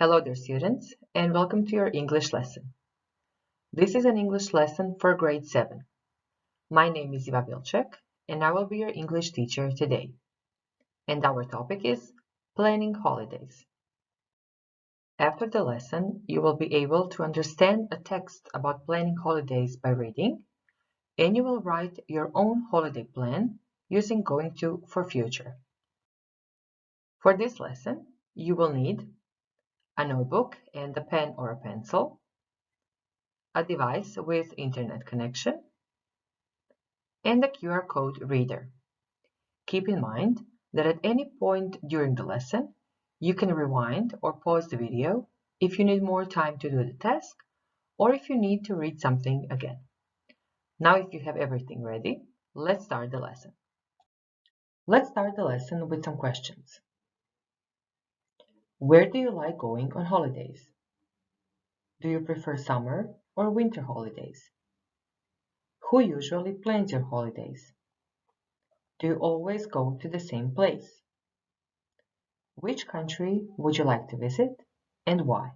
Hello dear students, and welcome to your English lesson. This is an English lesson for grade 7. My name is Iva Vilček, and I will be your English teacher today. And our topic is planning holidays. After the lesson, you will be able to understand a text about planning holidays by reading, and you will write your own holiday plan using going to for future. For this lesson, you will need a notebook and a pen or a pencil, a device with internet connection, and a QR code reader. Keep in mind that at any point during the lesson, you can rewind or pause the video if you need more time to do the task or if you need to read something again. Now, if you have everything ready, let's start the lesson. Let's start the lesson with some questions. Where do you like going on holidays? Do you prefer summer or winter holidays? Who usually plans your holidays? Do you always go to the same place? Which country would you like to visit and why?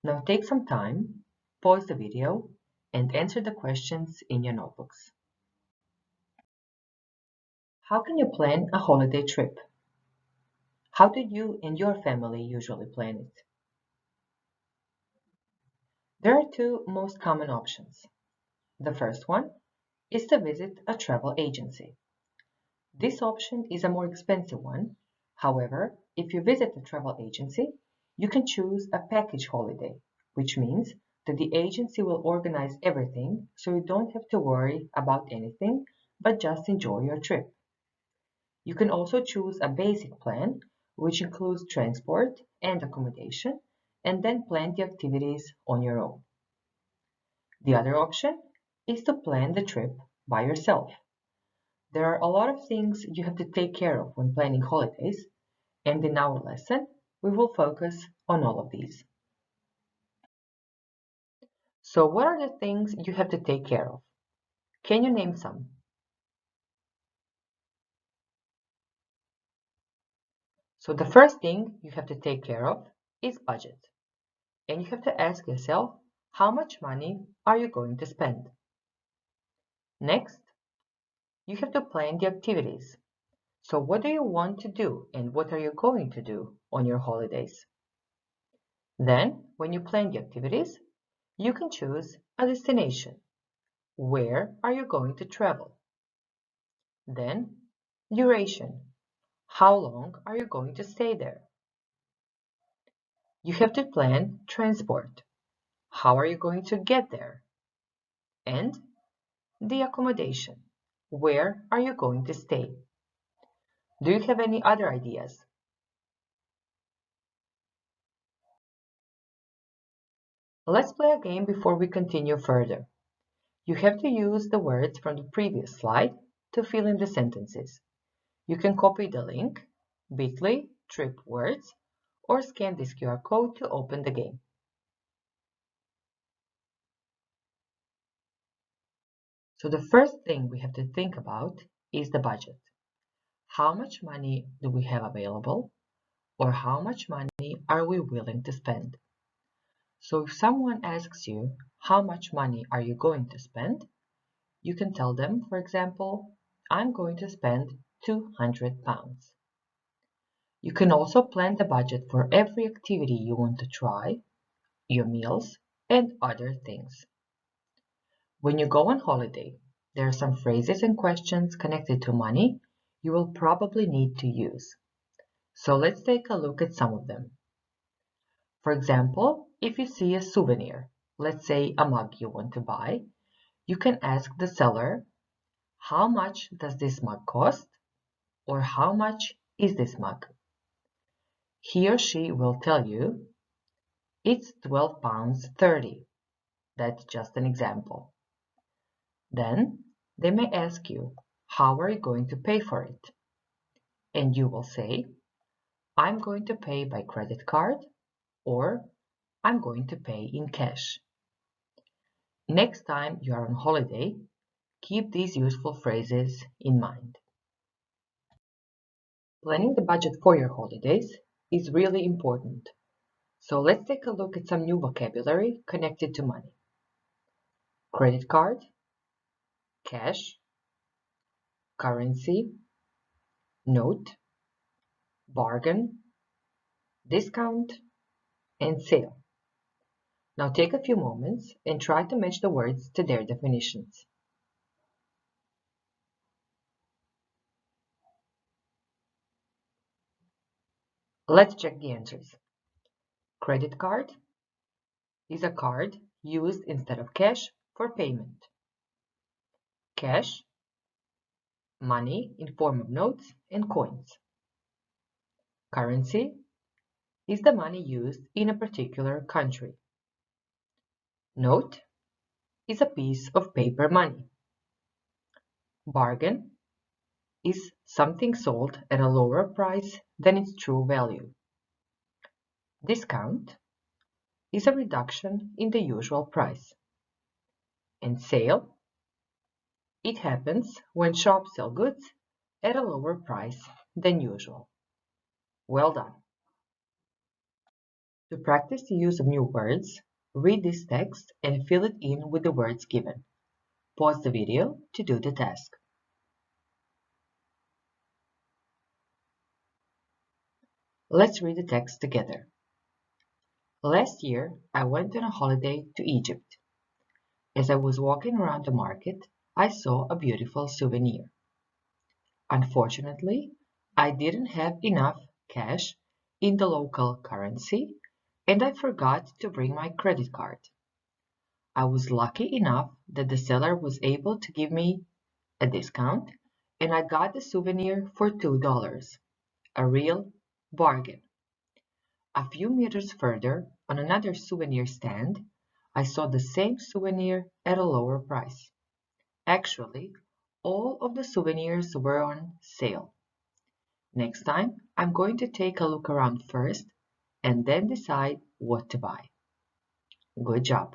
Now take some time, pause the video, and answer the questions in your notebooks. How can you plan a holiday trip? How do you and your family usually plan it? There are two most common options. The first one is to visit a travel agency. This option is a more expensive one. However, if you visit a travel agency, you can choose a package holiday, which means that the agency will organize everything so you don't have to worry about anything but just enjoy your trip. You can also choose a basic plan, which includes transport and accommodation, and then plan the activities on your own. The other option is to plan the trip by yourself. There are a lot of things you have to take care of when planning holidays, and in our lesson, we will focus on all of these. So what are the things you have to take care of? Can you name some? So the first thing you have to take care of is budget. And you have to ask yourself, how much money are you going to spend? Next, you have to plan the activities. So what do you want to do and what are you going to do on your holidays? Then, when you plan the activities, you can choose a destination. Where are you going to travel? Then, duration. How long are you going to stay there? You have to plan transport. How are you going to get there? And the accommodation. Where are you going to stay? Do you have any other ideas? Let's play a game before we continue further. You have to use the words from the previous slide to fill in the sentences. You can copy the link, bit.ly, trip words, or scan this QR code to open the game. So the first thing we have to think about is the budget. How much money do we have available, or how much money are we willing to spend? So if someone asks you, how much money are you going to spend? You can tell them, for example, I'm going to spend £200. You can also plan the budget for every activity you want to try, your meals, and other things. When you go on holiday, there are some phrases and questions connected to money you will probably need to use. So let's take a look at some of them. For example, if you see a souvenir, let's say a mug you want to buy, you can ask the seller, how much does this mug cost? Or how much is this mug? He or she will tell you, it's £12.30. That's just an example. Then they may ask you, how are you going to pay for it? And you will say, I'm going to pay by credit card, or I'm going to pay in cash. Next time you are on holiday, keep these useful phrases in mind. Planning the budget for your holidays is really important. So let's take a look at some new vocabulary connected to money. Credit card, cash, currency, note, bargain, discount, and sale. Now take a few moments and try to match the words to their definitions. Let's check the answers. Credit card is a card used instead of cash for payment. Cash, money in form of notes and coins. Currency is the money used in a particular country. Note is a piece of paper money. Bargain is something sold at a lower price than its true value. Discount is a reduction in the usual price. And sale, it happens when shops sell goods at a lower price than usual. Well done! To practice the use of new words, read this text and fill it in with the words given. Pause the video to do the task. Let's read the text together. Last year, I went on a holiday to Egypt. As I was walking around the market, I saw a beautiful souvenir. Unfortunately, I didn't have enough cash in the local currency, and I forgot to bring my credit card. I was lucky enough that the seller was able to give me a discount, and I got the souvenir for $2, a real bargain. A few meters further, on another souvenir stand, I saw the same souvenir at a lower price. Actually, all of the souvenirs were on sale. Next time, I'm going to take a look around first and then decide what to buy. Good job!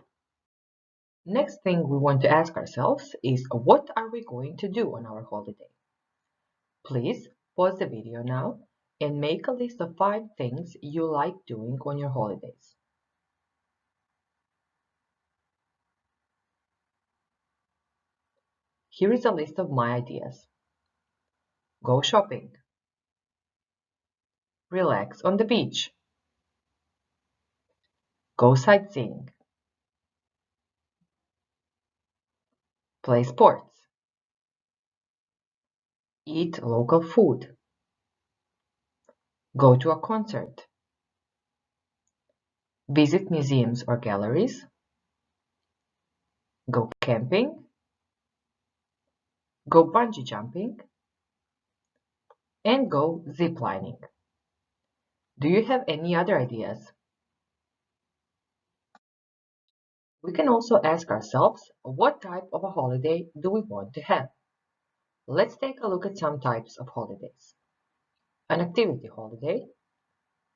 Next thing we want to ask ourselves is, what are we going to do on our holiday? Please pause the video now and make a list of 5 things you like doing on your holidays. Here is a list of my ideas. Go shopping. Relax on the beach. Go sightseeing. Play sports. Eat local food. Go to a concert. Visit museums or galleries. Go camping. Go bungee jumping. And go ziplining. Do you have any other ideas? We can also ask ourselves, what type of a holiday do we want to have? Let's take a look at some types of holidays. An activity holiday,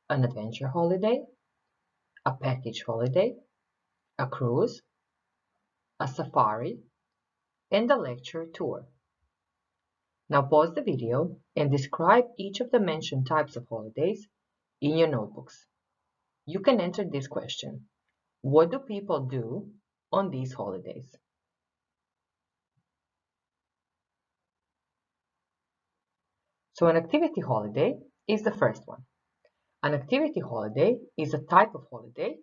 an adventure holiday, a package holiday, a cruise, a safari, and a lecture tour. Now pause the video and describe each of the mentioned types of holidays in your notebooks. You can answer this question: what do people do on these holidays? So an activity holiday is the first one. An activity holiday is a type of holiday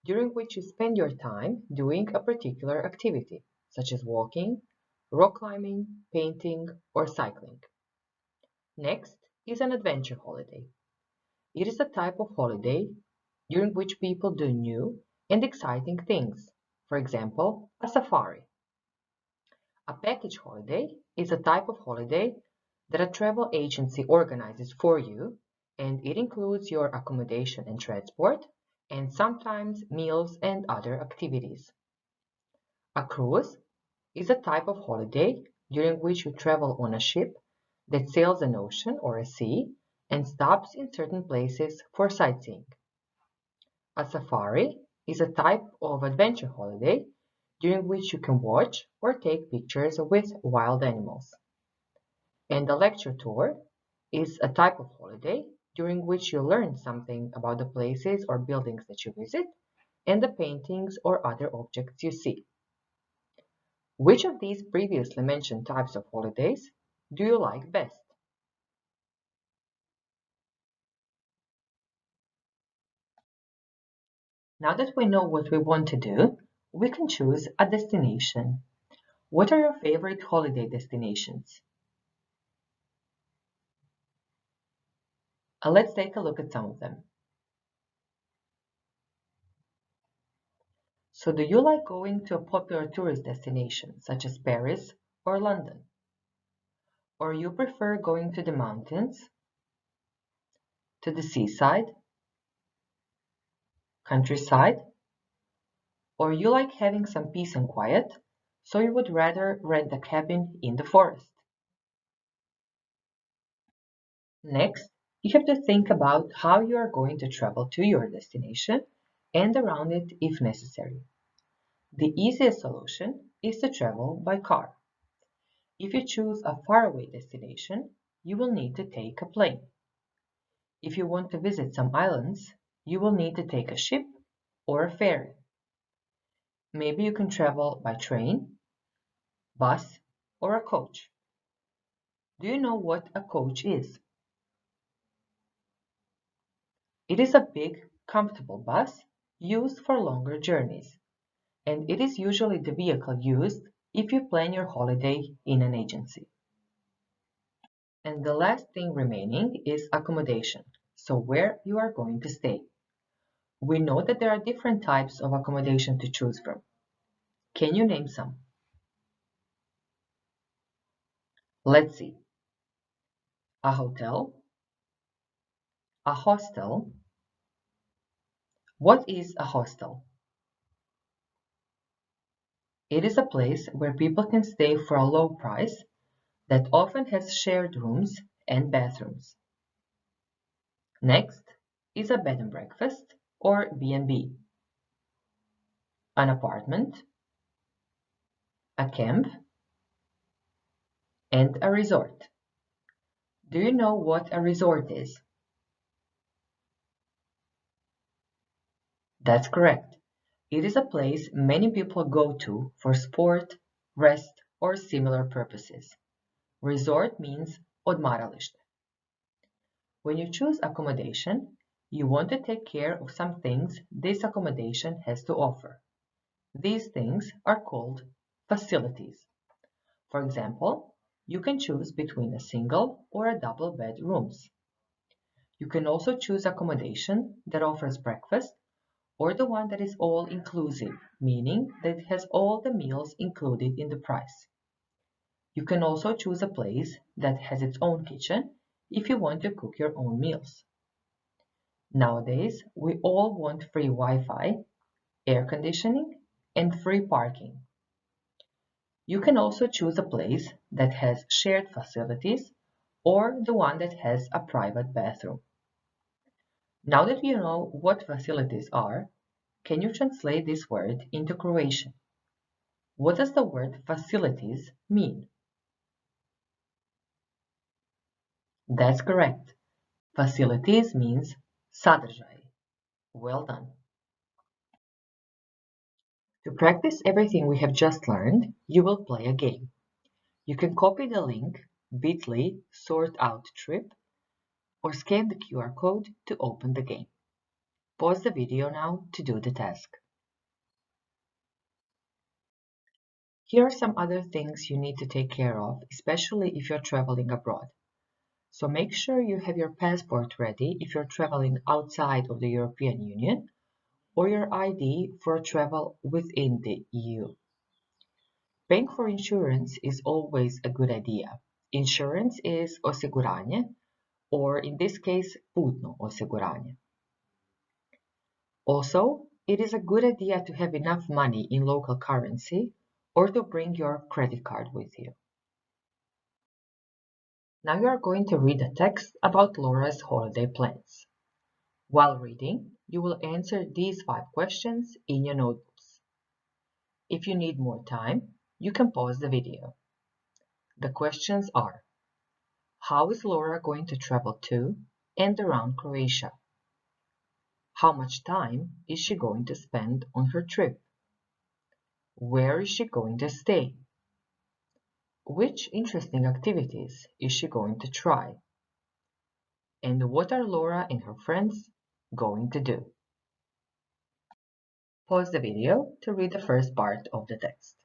during which you spend your time doing a particular activity, such as walking, rock climbing, painting, or cycling. Next is an adventure holiday. It is a type of holiday during which people do new and exciting things, for example, a safari. A package holiday is a type of holiday that a travel agency organizes for you, and it includes your accommodation and transport, and sometimes meals and other activities. A cruise is a type of holiday during which you travel on a ship that sails an ocean or a sea and stops in certain places for sightseeing. A safari is a type of adventure holiday during which you can watch or take pictures with wild animals. And a lecture tour is a type of holiday during which you learn something about the places or buildings that you visit and the paintings or other objects you see. Which of these previously mentioned types of holidays do you like best? Now that we know what we want to do, we can choose a destination. What are your favorite holiday destinations? Let's take a look at some of them. So do you like going to a popular tourist destination such as Paris or London? Or you prefer going to the mountains, to the seaside, countryside? Or you like having some peace and quiet, so you would rather rent a cabin in the forest? Next, you have to think about how you are going to travel to your destination and around it if necessary. The easiest solution is to travel by car. If you choose a faraway destination, you will need to take a plane. If you want to visit some islands, you will need to take a ship or a ferry. Maybe you can travel by train, bus, or a coach. Do you know what a coach is? It is a big, comfortable bus used for longer journeys, and it is usually the vehicle used if you plan your holiday in an agency. And the last thing remaining is accommodation, so where you are going to stay. We know that there are different types of accommodation to choose from. Can you name some? Let's see. A hotel, a hostel. What is a hostel? It is a place where people can stay for a low price that often has shared rooms and bathrooms. Next is a bed and breakfast or B&B, an apartment, a camp, and a resort. Do you know what a resort is? That's correct. It is a place many people go to for sport, rest, or similar purposes. Resort means odmaralište. When you choose accommodation, you want to take care of some things this accommodation has to offer. These things are called facilities. For example, you can choose between a single or a double bed rooms. You can also choose accommodation that offers breakfast or the one that is all-inclusive, meaning that it has all the meals included in the price. You can also choose a place that has its own kitchen if you want to cook your own meals. Nowadays, we all want free Wi-Fi, air conditioning, and free parking. You can also choose a place that has shared facilities or the one that has a private bathroom. Now that you know what facilities are, can you translate this word into Croatian? What does the word facilities mean? That's correct. Facilities means sadržaje. Well done. To practice everything we have just learned, you will play a game. You can copy the link bit.ly sort out trip or scan the QR code to open the game. Pause the video now to do the task. Here are some other things you need to take care of, especially if you're traveling abroad. So make sure you have your passport ready if you're traveling outside of the European Union, or your ID for travel within the EU. Paying for insurance is always a good idea. Insurance is osiguranje, or in this case, putno osiguranje. Also, it is a good idea to have enough money in local currency or to bring your credit card with you. Now you are going to read a text about Laura's holiday plans. While reading, you will answer these 5 questions in your notebooks. If you need more time, you can pause the video. The questions are: how is Laura going to travel to and around Croatia? How much time is she going to spend on her trip? Where is she going to stay? Which interesting activities is she going to try? And what are Laura and her friends going to do? Pause the video to read the first part of the text.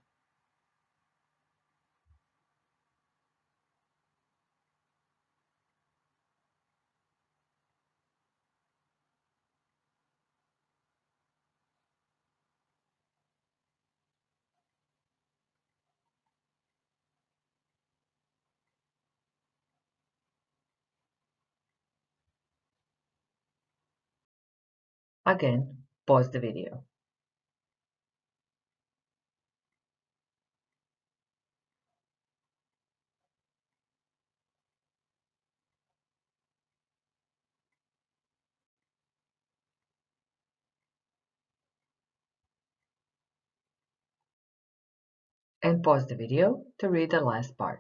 Again, pause the video. And pause the video to read the last part.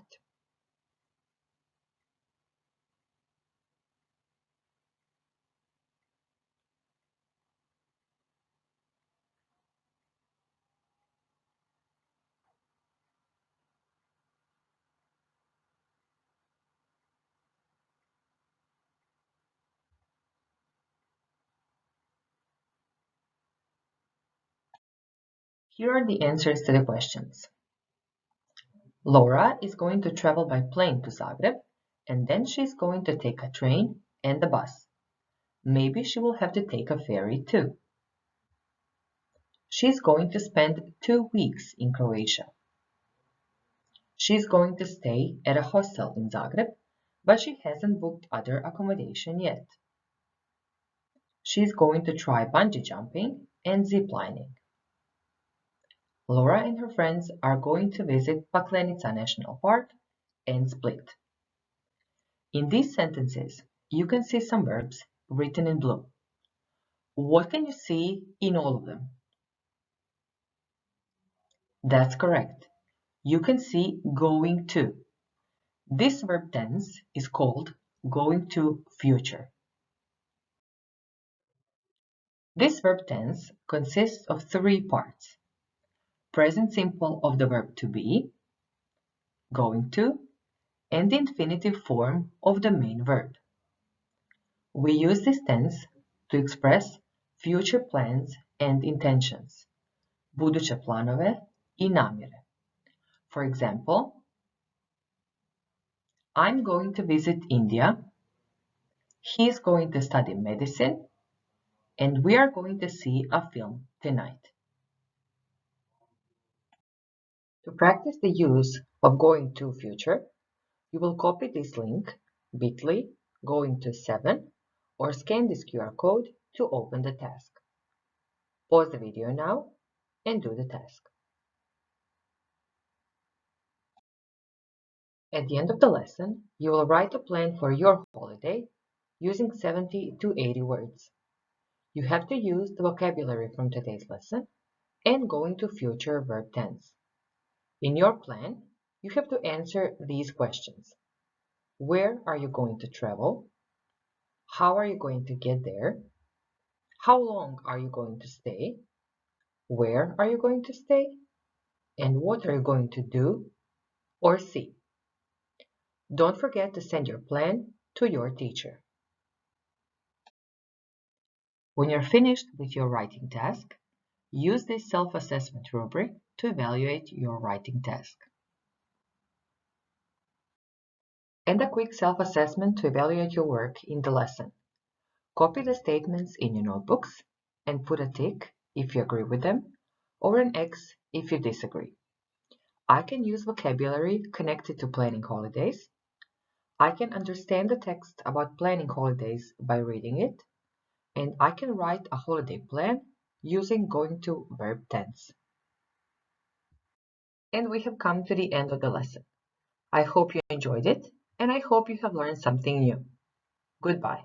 Here are the answers to the questions. Laura is going to travel by plane to Zagreb, and then she's going to take a train and a bus. Maybe she will have to take a ferry too. She's going to spend 2 weeks in Croatia. She's going to stay at a hostel in Zagreb, but she hasn't booked other accommodation yet. She's going to try bungee jumping and zip lining. Laura and her friends are going to visit Paklenica National Park and Split. In these sentences, you can see some verbs written in blue. What can you see in all of them? That's correct. You can see going to. This verb tense is called going to future. This verb tense consists of 3 parts. Present simple of the verb to be, going to, and the infinitive form of the main verb. We use this tense to express future plans and intentions, buduće planove I namjere. For example, I'm going to visit India, he's going to study medicine, and we are going to see a film tonight. To practice the use of going to future, you will copy this link, bit.ly, going to 7, or scan this QR code to open the task. Pause the video now and do the task. At the end of the lesson, you will write a plan for your holiday using 70 to 80 words. You have to use the vocabulary from today's lesson and go into future verb tense. In your plan, you have to answer these questions. Where are you going to travel? How are you going to get there? How long are you going to stay? Where are you going to stay? And what are you going to do or see? Don't forget to send your plan to your teacher. When you're finished with your writing task, use this self-assessment rubric to evaluate your writing task. And a quick self-assessment to evaluate your work in the lesson. Copy the statements in your notebooks and put a tick if you agree with them, or an X if you disagree. I can use vocabulary connected to planning holidays. I can understand the text about planning holidays by reading it, and I can write a holiday plan using going to verb tense. And we have come to the end of the lesson. I hope you enjoyed it, and I hope you have learned something new. Goodbye.